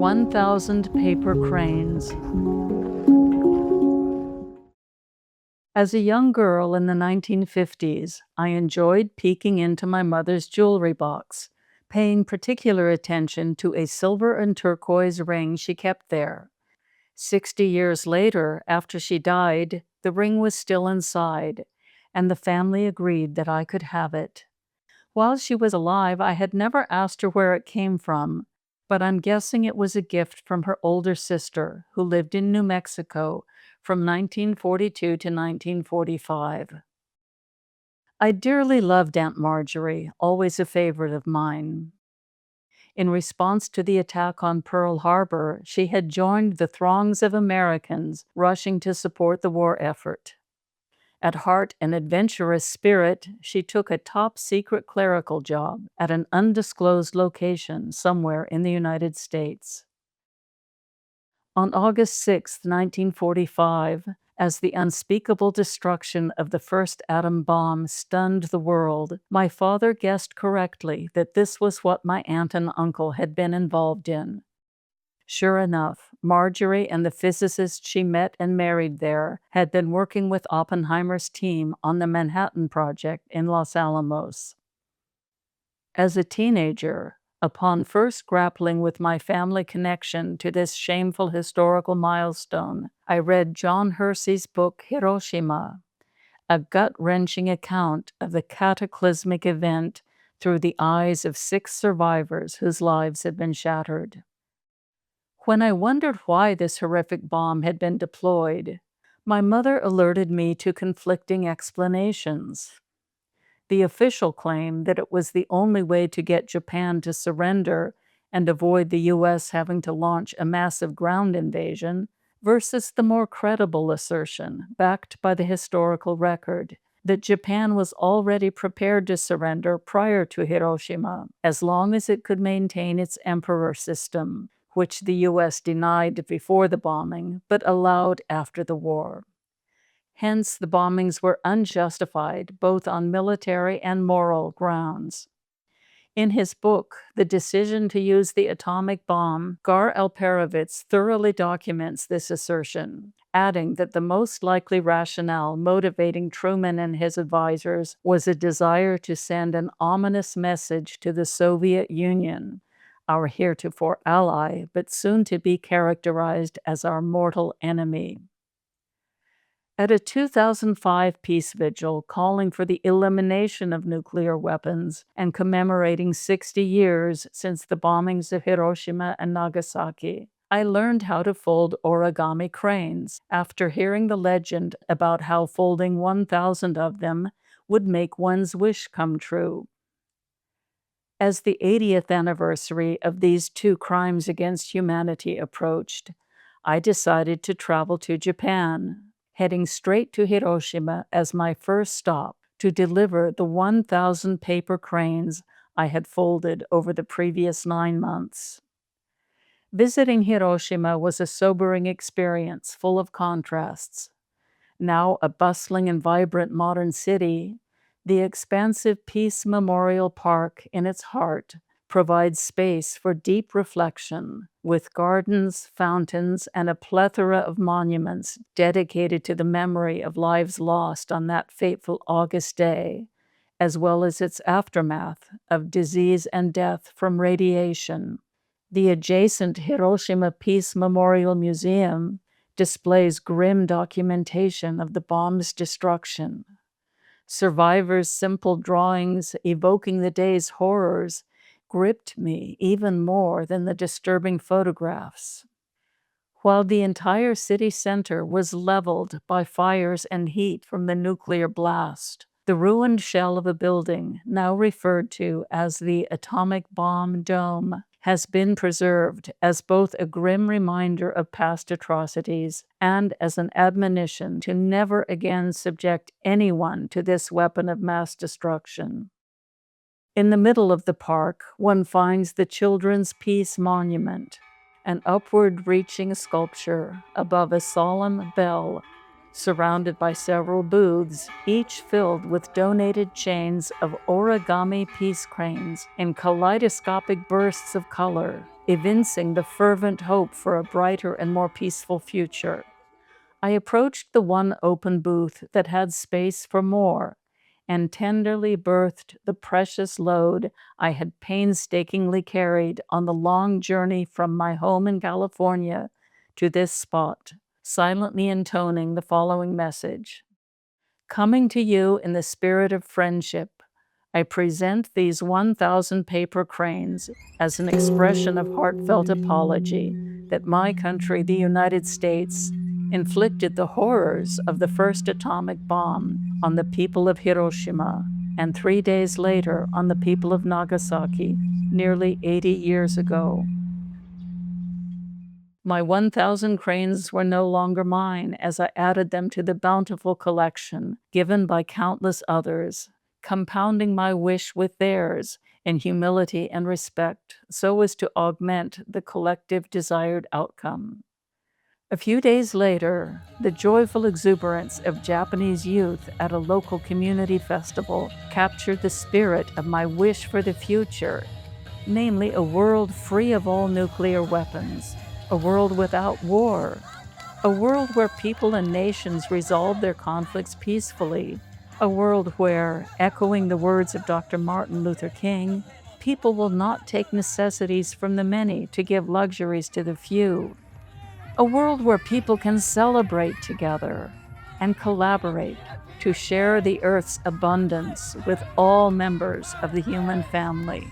1,000 Paper Cranes. As a young girl in the 1950s, I enjoyed peeking into my mother's jewelry box, paying particular attention to a silver and turquoise ring she kept there. 60 years later, after she died, the ring was still inside, and the family agreed that I could have it. While she was alive, I had never asked her where it came from, but I'm guessing it was a gift from her older sister, who lived in New Mexico from 1942 to 1945. I dearly loved Aunt Marjorie, always a favorite of mine. In response to the attack on Pearl Harbor, she had joined the throngs of Americans rushing to support the war effort. At heart an adventurous spirit, she took a top-secret clerical job at an undisclosed location somewhere in the United States. On August 6, 1945, as the unspeakable destruction of the first atom bomb stunned the world, my father guessed correctly that this was what my aunt and uncle had been involved in. Sure enough, Marjorie and the physicists she met and married there had been working with Oppenheimer's team on the Manhattan Project in Los Alamos. As a teenager, upon first grappling with my family connection to this shameful historical milestone, I read John Hersey's book Hiroshima, a gut-wrenching account of the cataclysmic event through the eyes of 6 survivors whose lives had been shattered. When I wondered why this horrific bomb had been deployed, my mother alerted me to conflicting explanations. The official claim that it was the only way to get Japan to surrender and avoid the U.S. having to launch a massive ground invasion, versus the more credible assertion, backed by the historical record, that Japan was already prepared to surrender prior to Hiroshima, as long as it could maintain its emperor system, which the U.S. denied before the bombing, but allowed after the war. Hence, the bombings were unjustified both on military and moral grounds. In his book, The Decision to Use the Atomic Bomb, Gar Alperovitz thoroughly documents this assertion, adding that the most likely rationale motivating Truman and his advisors was a desire to send an ominous message to the Soviet Union, our heretofore ally, but soon to be characterized as our mortal enemy. At a 2005 peace vigil calling for the elimination of nuclear weapons and commemorating 60 years since the bombings of Hiroshima and Nagasaki, I learned how to fold origami cranes after hearing the legend about how folding 1,000 of them would make one's wish come true. As the 80th anniversary of these 2 crimes against humanity approached, I decided to travel to Japan, heading straight to Hiroshima as my first stop to deliver the 1,000 paper cranes I had folded over the previous 9 months. Visiting Hiroshima was a sobering experience full of contrasts. Now a bustling and vibrant modern city, the expansive Peace Memorial Park in its heart provides space for deep reflection, with gardens, fountains, and a plethora of monuments dedicated to the memory of lives lost on that fateful August day, as well as its aftermath of disease and death from radiation. The adjacent Hiroshima Peace Memorial Museum displays grim documentation of the bomb's destruction. Survivors' simple drawings evoking the day's horrors gripped me even more than the disturbing photographs. While the entire city center was leveled by fires and heat from the nuclear blast, the ruined shell of a building, now referred to as the Atomic Bomb Dome, has been preserved as both a grim reminder of past atrocities and as an admonition to never again subject anyone to this weapon of mass destruction. In the middle of the park, one finds the Children's Peace Monument, an upward-reaching sculpture above a solemn bell, surrounded by several booths, each filled with donated chains of origami peace cranes in kaleidoscopic bursts of color, evincing the fervent hope for a brighter and more peaceful future. I approached the one open booth that had space for more and tenderly birthed the precious load I had painstakingly carried on the long journey from my home in California to this spot, silently intoning the following message. Coming to you in the spirit of friendship, I present these 1,000 paper cranes as an expression of heartfelt apology that my country, the United States, inflicted the horrors of the first atomic bomb on the people of Hiroshima and 3 days later on the people of Nagasaki, nearly 80 years ago. My 1,000 cranes were no longer mine as I added them to the bountiful collection given by countless others, compounding my wish with theirs in humility and respect so as to augment the collective desired outcome. A few days later, the joyful exuberance of Japanese youth at a local community festival captured the spirit of my wish for the future, namely a world free of all nuclear weapons, a world without war, a world where people and nations resolve their conflicts peacefully, a world where, echoing the words of Dr. Martin Luther King, people will not take necessities from the many to give luxuries to the few, a world where people can celebrate together and collaborate to share the earth's abundance with all members of the human family.